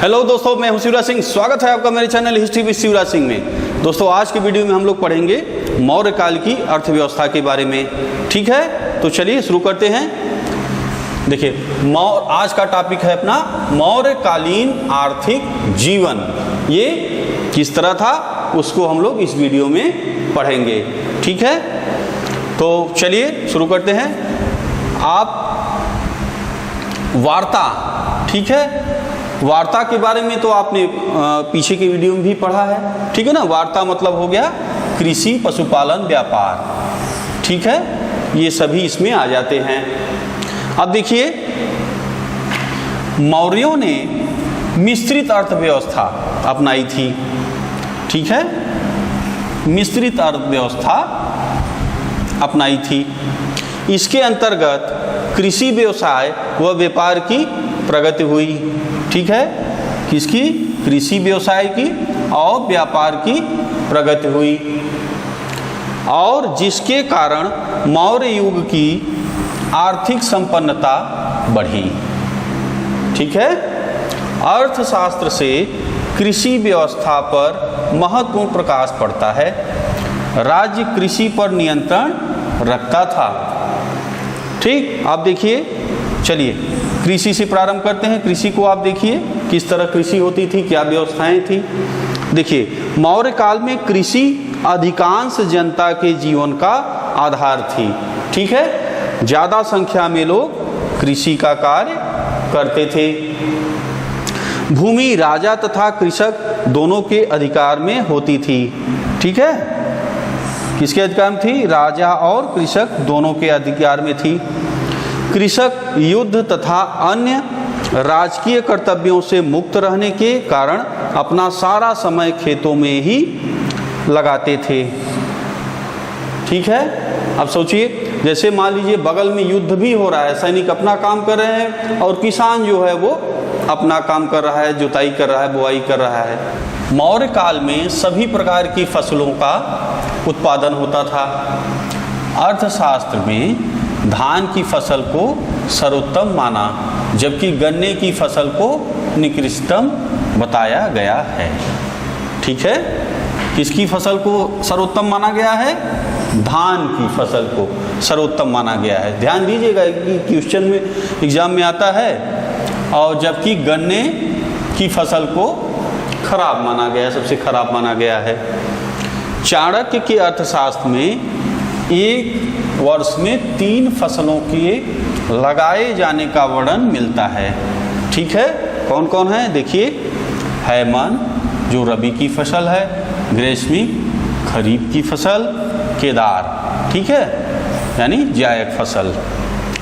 Hello दोस्तों, मैं हूं शिवराज सिंह। स्वागत है आपका मेरे channel history with Shivraj Singh में। दोस्तों, आज की वीडियो में हम लोग पढ़ेंगे मौर्य काल की अर्थव्यवस्था के बारे में। ठीक है, तो चलिए शुरू करते हैं। देखिए, आज का टॉपिक है अपना मौर्यकालीन आर्थिक जीवन। ये किस तरह था उसको हम लोग इस वीडियो में पढ़ेंगे। ठीक है, तो चलिए शुरू करते हैं। आप वार्ता, ठीक है, वार्ता के बारे में तो आपने पीछे के वीडियो में भी पढ़ा है। ठीक है ना। वार्ता मतलब हो गया कृषि, पशुपालन, व्यापार। ठीक है, ये सभी इसमें आ जाते हैं। अब देखिए, मौर्यों ने मिश्रित अर्थव्यवस्था अपनाई थी। ठीक है, मिश्रित अर्थव्यवस्था अपनाई थी। इसके अंतर्गत कृषि व्यवसाय व व्यापार की प्रगति हुई। ठीक है, किसकी? कृषि व्यवसाय की और व्यापार की प्रगति हुई, और जिसके कारण मौर्य युग की आर्थिक संपन्नता बढ़ी। ठीक है, अर्थशास्त्र से कृषि व्यवस्था पर महत्वपूर्ण प्रकाश पड़ता है। राज्य कृषि पर नियंत्रण रखता था। ठीक, आप देखिए, चलिए कृषि से प्रारंभ करते हैं। कृषि को आप देखिए किस तरह कृषि होती थी, क्या व्यवस्थाएं थी। देखिए, मौर्य काल में कृषि अधिकांश जनता के जीवन का आधार थी। ठीक है, ज़्यादा संख्या में लोग कृषि का कार्य करते थे। भूमि राजा तथा कृषक दोनों के अधिकार में होती थी। ठीक है, किसके अधिकार में थी? राजा और कृषक दोनों के अधिकार में थी। कृषक युद्ध तथा अन्य राजकीय कर्तव्यों से मुक्त रहने के कारण अपना सारा समय खेतों में ही लगाते थे। ठीक है, अब सोचिए, जैसे मान लीजिए बगल में युद्ध भी हो रहा है, सैनिक अपना काम कर रहे हैं और किसान जो है वो अपना काम कर रहा है, जुताई कर रहा है, बुआई कर रहा है। मौर्य काल में सभी प्रकार की फसलों का उत्पादन होता था। अर्थशास्त्र में धान की फसल को सर्वोत्तम माना, जबकि गन्ने की फसल को निकृष्टतम बताया गया है। ठीक है, किसकी फसल को सर्वोत्तम माना गया है? धान की फसल को सर्वोत्तम माना गया है। ध्यान दीजिएगा कि क्वेश्चन में एग्जाम में आता है, और जबकि गन्ने की फसल को खराब माना गया है, सबसे खराब माना गया है। चाणक्य के अर्थशास्त्र में एक वर्ष में 3 फसलों के लगाए जाने का वर्णन मिलता है। ठीक है, कौन कौन है? देखिए, हैमन जो रबी की फसल है, ग्रीष्मिक खरीफ की फसल, केदार, ठीक है, यानी जायक फसल।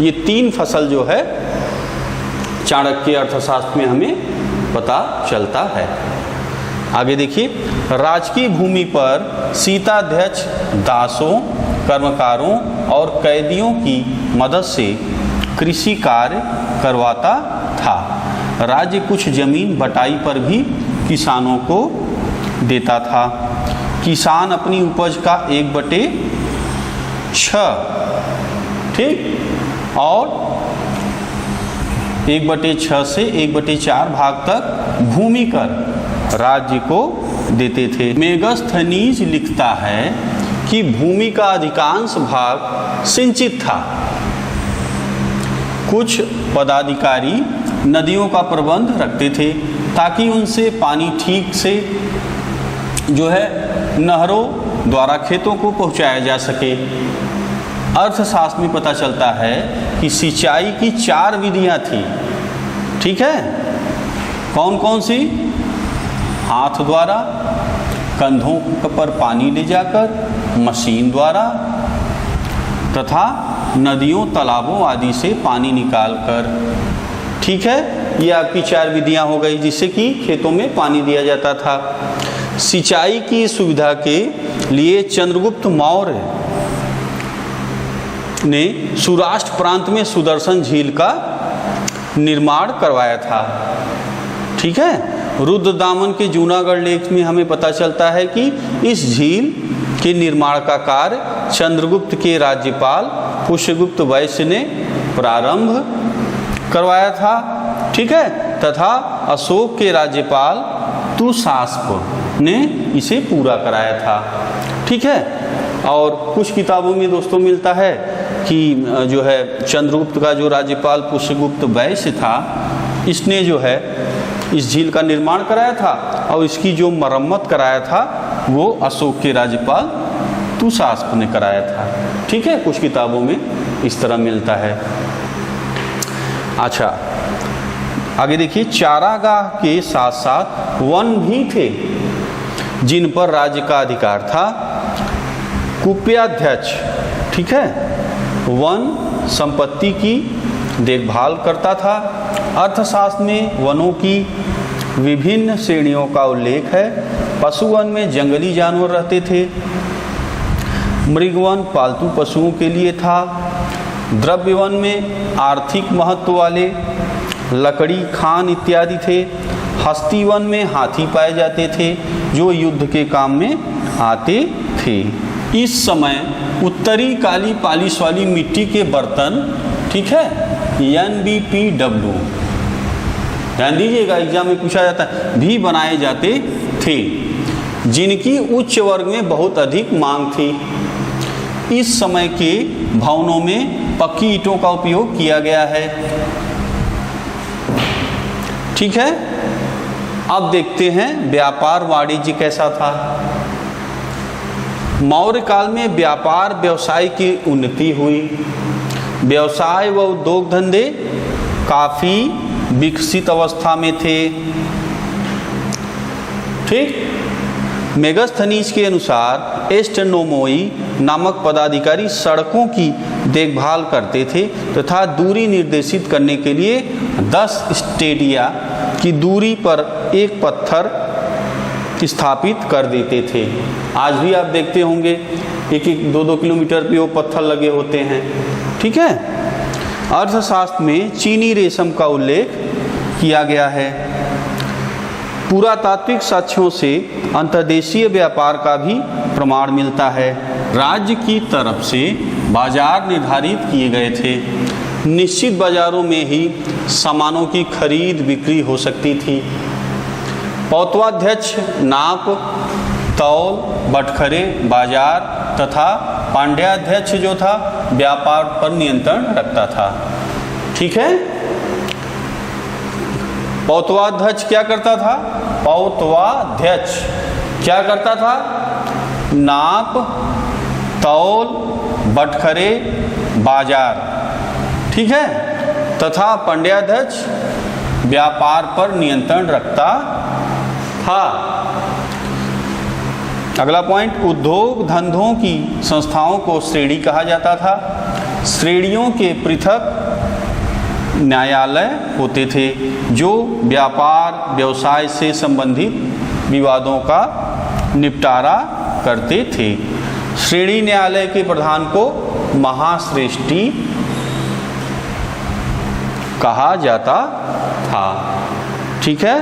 ये 3 फसल जो है चाणक्य अर्थशास्त्र में हमें पता चलता है। आगे देखिए, राजकीय भूमि पर सीताध्यक्ष दासों, कर्मकारों और कैदियों की मदद से कृषि कार्य करवाता था। राज्य कुछ जमीन बटाई पर भी किसानों को देता था। किसान अपनी उपज का 1/6, ठीक, और 1/6 से 1/4 भाग तक भूमि कर राज्य को देते थे। मेगस्थनीज लिखता है कि भूमि का अधिकांश भाग सिंचित था। कुछ पदाधिकारी नदियों का प्रबंध रखते थे ताकि उनसे पानी ठीक से जो है नहरों द्वारा खेतों को पहुंचाया जा सके। अर्थशास्त्र में पता चलता है कि सिंचाई की 4 विधियां थी। ठीक है, कौन कौन सी? हाथ द्वारा, कंधों पर पानी ले जाकर, मशीन द्वारा, तथा नदियों, तालाबों आदि से पानी निकालकर। ठीक है, ये आपकी 4 विधियां हो गई जिससे कि खेतों में पानी दिया जाता था। सिंचाई की सुविधा के लिए चंद्रगुप्त मौर्य ने सौराष्ट्र प्रांत में सुदर्शन झील का निर्माण करवाया था। ठीक है, रुद्रदामन के जूनागढ़ लेख में हमें पता चलता है कि इस झील के निर्माण का कार्य चंद्रगुप्त के राज्यपाल पुष्यगुप्त वैश्य ने प्रारंभ करवाया था। ठीक है, तथा अशोक के राज्यपाल तुषास्प ने इसे पूरा कराया था। ठीक है। और कुछ किताबों में दोस्तों मिलता है कि जो है चंद्रगुप्त का जो राज्यपाल पुष्यगुप्त वैश्य था, इसने जो है इस झील का निर्माण कराया था और इसकी जो मरम्मत कराया था वो अशोक के राज्यपाल तुषास्प ने कराया था। ठीक है, कुछ किताबों में इस तरह मिलता है। अच्छा, आगे देखिए, चारागाह के साथ साथ वन भी थे जिन पर राज्य का अधिकार था। कुप्याध्यक्ष, ठीक है, वन संपत्ति की देखभाल करता था। अर्थशास्त्र में वनों की विभिन्न श्रेणियों का उल्लेख है। पशुवन में जंगली जानवर रहते थे। मृगवन पालतू पशुओं के लिए था। द्रव्यवन में आर्थिक महत्व वाले लकड़ी, खान इत्यादि थे। हस्तीवन में हाथी पाए जाते थे जो युद्ध के काम में आते थे। इस समय उत्तरी काली पालिश वाली मिट्टी के बर्तन, ठीक है, NBPW, ध्यान दीजिएगा, एग्जाम में पूछा जाता है, भी बनाए जाते थे जिनकी उच्च वर्ग में बहुत अधिक मांग थी। इस समय के भवनों में पक्की ईंटों का उपयोग किया गया है। ठीक है। अब देखते हैं व्यापार वाणिज्य कैसा था। मौर्य काल में व्यापार व्यवसाय की उन्नति हुई। व्यवसाय व उद्योग धंधे काफी विकसित अवस्था में थे। ठीक। मेगस्थनीज के अनुसार एस्ट्रोनोमोई नामक पदाधिकारी सड़कों की देखभाल करते थे तथा दूरी निर्देशित करने के लिए 10 स्टेडिया की दूरी पर एक पत्थर स्थापित कर देते थे। आज भी आप देखते होंगे 1-2 किलोमीटर पे वो पत्थर लगे होते हैं। ठीक है। अर्थशास्त्र में चीनी रेशम का उल्लेख किया गया है। पुरातात्विक साक्ष्यों से अंतर्देशीय व्यापार का भी प्रमाण मिलता है। राज्य की तरफ से बाजार निर्धारित किए गए थे। निश्चित बाजारों में ही सामानों की खरीद बिक्री हो सकती थी। पौतवाध्यक्ष नाप, तौल, बटखरे, बाजार तथा पांड्याध्यक्ष जो था व्यापार पर नियंत्रण रखता था। ठीक है। पौतवाध्यक्ष क्या करता था? पौतवाध्यक्ष क्या करता था? नाप, तौल, बटखरे, बाजार, ठीक है, तथा पांड्याध्यक्ष व्यापार पर नियंत्रण रखता था। अगला पॉइंट, उद्योग धंधों की संस्थाओं को श्रेणी कहा जाता था। श्रेणियों के पृथक न्यायालय होते थे जो व्यापार व्यवसाय से संबंधित विवादों का निपटारा करते थे। श्रेणी न्यायालय के प्रधान को महाश्रेष्ठी कहा जाता था। ठीक है।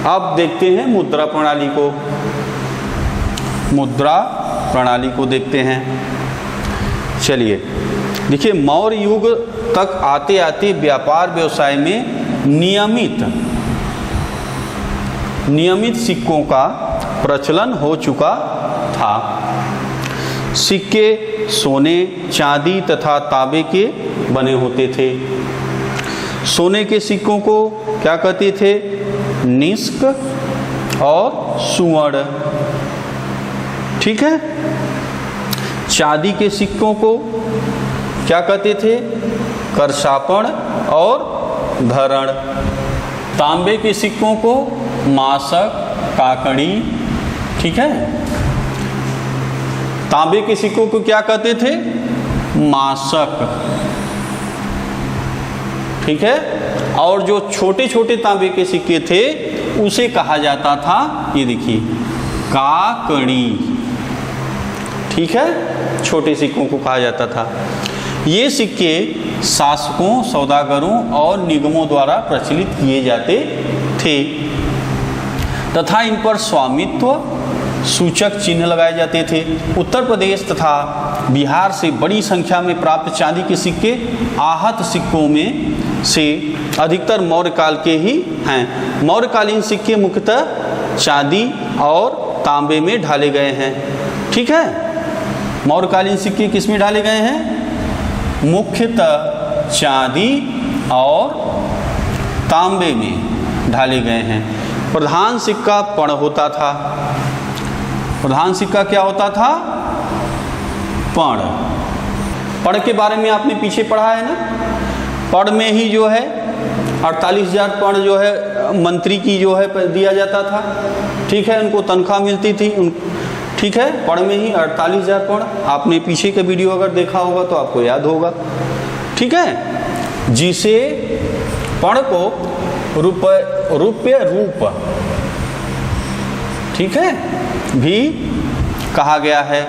अब देखते हैं मुद्रा प्रणाली को। मुद्रा प्रणाली को देखते हैं। चलिए देखिए, मौर्य युग तक आते आते व्यापार व्यवसाय में नियमित सिक्कों का प्रचलन हो चुका था। सिक्के सोने, चांदी तथा तांबे के बने होते थे। सोने के सिक्कों को क्या कहते थे? निष्क और सुवर्ण। ठीक है। चांदी के सिक्कों को क्या कहते थे? करशापण और धरण। तांबे के सिक्कों को मासक, काकड़ी। ठीक है। तांबे के सिक्कों को क्या कहते थे? मासक। ठीक है। और जो छोटे छोटे तांबे के सिक्के थे उसे कहा जाता था, ये देखिए, काकड़ी। ठीक है। छोटे सिक्कों को कहा जाता था। ये सिक्के शासकों, सौदागरों और निगमों द्वारा प्रचलित किए जाते थे तथा इन पर स्वामित्व सूचक चिन्ह लगाए जाते थे। उत्तर प्रदेश तथा बिहार से बड़ी संख्या में प्राप्त चांदी के सिक्के आहत सिक्कों में से अधिकतर मौर्य काल के ही हैं। मौर्यकालीन सिक्के मुख्यतः चांदी और तांबे में ढाले गए हैं। ठीक है, मौर्यकालीन सिक्के किस में ढाले गए हैं? मुख्यतः चांदी और तांबे में ढाले गए हैं। प्रधान सिक्का पर्ण होता था। प्रधान सिक्का क्या होता था? पर्ण। पर्ण के बारे में आपने पीछे पढ़ा है ना। पर्ण में ही जो है 48,000 पर्ण जो है मंत्री की जो है दिया जाता था। ठीक है, उनको तनख्वाह मिलती थी। ठीक है, पर्ण में ही 48,000 पर्ण। आपने पीछे का वीडियो अगर देखा होगा तो आपको याद होगा। ठीक है, जिसे पर्ण को रुपये रूप, ठीक है, भी कहा गया है।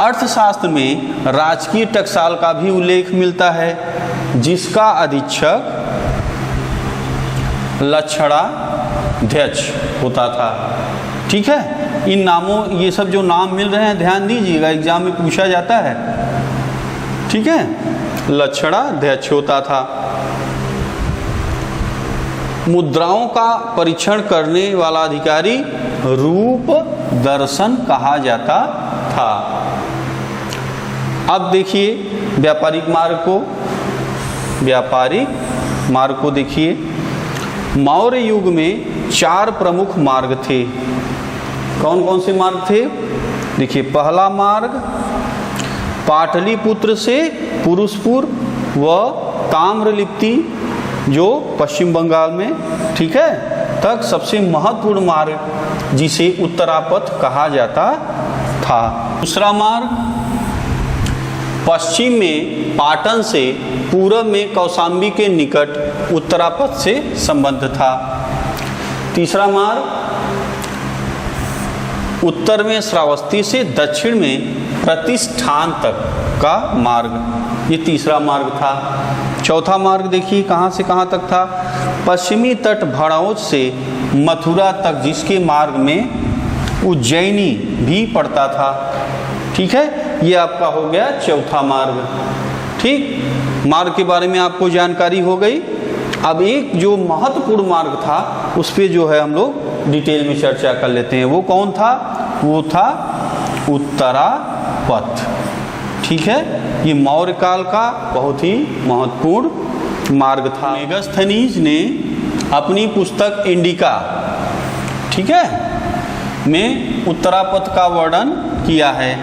अर्थशास्त्र में राजकीय टकसाल का भी उल्लेख मिलता है, जिसका अधीक्षक लक्षणाध्यक्ष होता था। ठीक है, इन नामों, ये सब जो नाम मिल रहे हैं ध्यान दीजिएगा, एग्जाम में पूछा जाता है। ठीक है, लक्षणाध्यक्ष होता था। मुद्राओं का परीक्षण करने वाला अधिकारी रूप दर्शन कहा जाता था। अब देखिए व्यापारिक मार्ग को देखिए। मौर्य युग में 4 प्रमुख मार्ग थे। कौन कौन से मार्ग थे? देखिए, पहला मार्ग पाटलिपुत्र से पुरुषपुर व ताम्रलिप्ति जो पश्चिम बंगाल में, ठीक है, तक सबसे महत्वपूर्ण मार्ग, जिसे उत्तरापथ कहा जाता था। दूसरा मार्ग पश्चिम में पाटन से पूर्व में कौशाम्बी के निकट उत्तरापथ से संबद्ध था। तीसरा मार्ग उत्तर में श्रावस्ती से दक्षिण में प्रतिष्ठान तक का मार्ग, ये तीसरा मार्ग था। चौथा मार्ग देखिए कहाँ से कहाँ तक था? पश्चिमी तट भड़ौच से मथुरा तक, जिसके मार्ग में उज्जैनी भी पड़ता था। ठीक है, ये आपका हो गया चौथा मार्ग। ठीक, मार्ग के बारे में आपको जानकारी हो गई। अब एक जो महत्वपूर्ण मार्ग था उस पर जो है हम लोग डिटेल में चर्चा कर लेते हैं। वो कौन था? वो था उत्तरापथ। ठीक है, ये मौर्य काल का बहुत ही महत्वपूर्ण मार्ग था। मेगास्थनीज ने अपनी पुस्तक इंडिका, ठीक है, में उत्तरापथ का वर्णन किया है।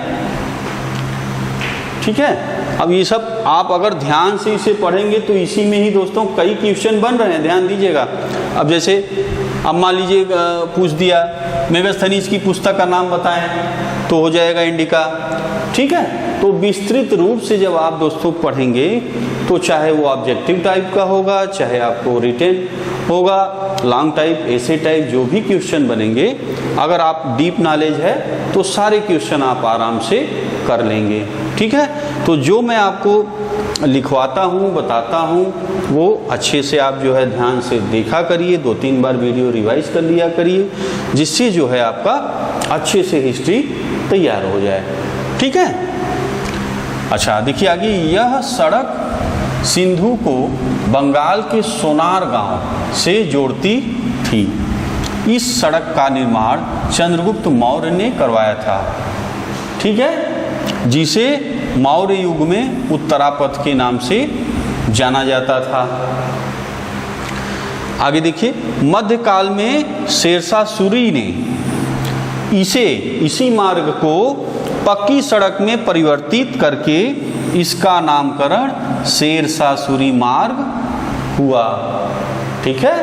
ठीक है, अब ये सब आप अगर ध्यान से इसे पढ़ेंगे तो इसी में ही दोस्तों कई क्वेश्चन बन रहे हैं, ध्यान दीजिएगा। अब जैसे अब मान लीजिए पूछ दिया मेगास्थनीज की पुस्तक का नाम बताएं, तो हो जाएगा इंडिका। ठीक है, तो विस्तृत रूप से जब आप दोस्तों पढ़ेंगे तो चाहे वो ऑब्जेक्टिव टाइप का होगा, चाहे आपको रिटेन होगा, लॉन्ग टाइप, ऐसे टाइप, जो भी क्वेश्चन बनेंगे, अगर आप डीप नॉलेज है तो सारे क्वेश्चन आप आराम से कर लेंगे। ठीक है, तो जो मैं आपको लिखवाता हूँ, बताता हूँ, वो अच्छे से आप जो है ध्यान से देखा करिए, 2-3 बार वीडियो रिवाइज कर लिया करिए, जिससे जो है आपका अच्छे से हिस्ट्री तैयार हो जाए। ठीक है, अच्छा देखिए आगे, यह सड़क सिंधु को बंगाल के सोनार गांव से जोड़ती थी। इस सड़क का निर्माण चंद्रगुप्त मौर्य ने करवाया था। ठीक है, जिसे मौर्य युग में उत्तरापथ के नाम से जाना जाता था। आगे देखिए, मध्यकाल में शेरशाह सूरी ने इसी मार्ग को पक्की सड़क में परिवर्तित करके इसका नामकरण शेरशाह सूरी मार्ग हुआ। ठीक है,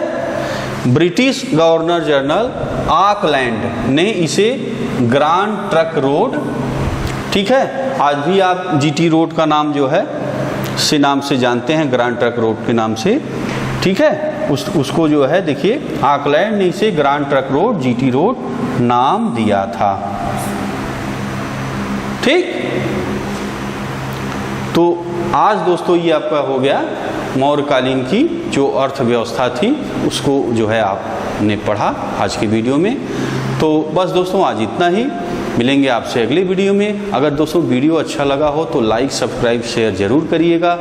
ब्रिटिश गवर्नर जनरल ऑकलैंड ने इसे ग्रांड ट्रक रोड, ठीक है, आज भी आप जीटी रोड का नाम जो है से नाम से जानते हैं, ग्रांड ट्रक रोड के नाम से। ठीक है, उसको जो है देखिए ऑकलैंड ने इसे grand truck road, GT road नाम दिया था। ठीक, तो आज दोस्तों ये आपका हो गया मौर्यकालीन की जो अर्थव्यवस्था थी, उसको जो है आपने पढ़ा आज की वीडियो में। तो बस दोस्तों आज इतना ही। मिलेंगे आपसे अगले वीडियो में। अगर दोस्तों वीडियो अच्छा लगा हो तो लाइक, सब्सक्राइब, शेयर जरूर करिएगा।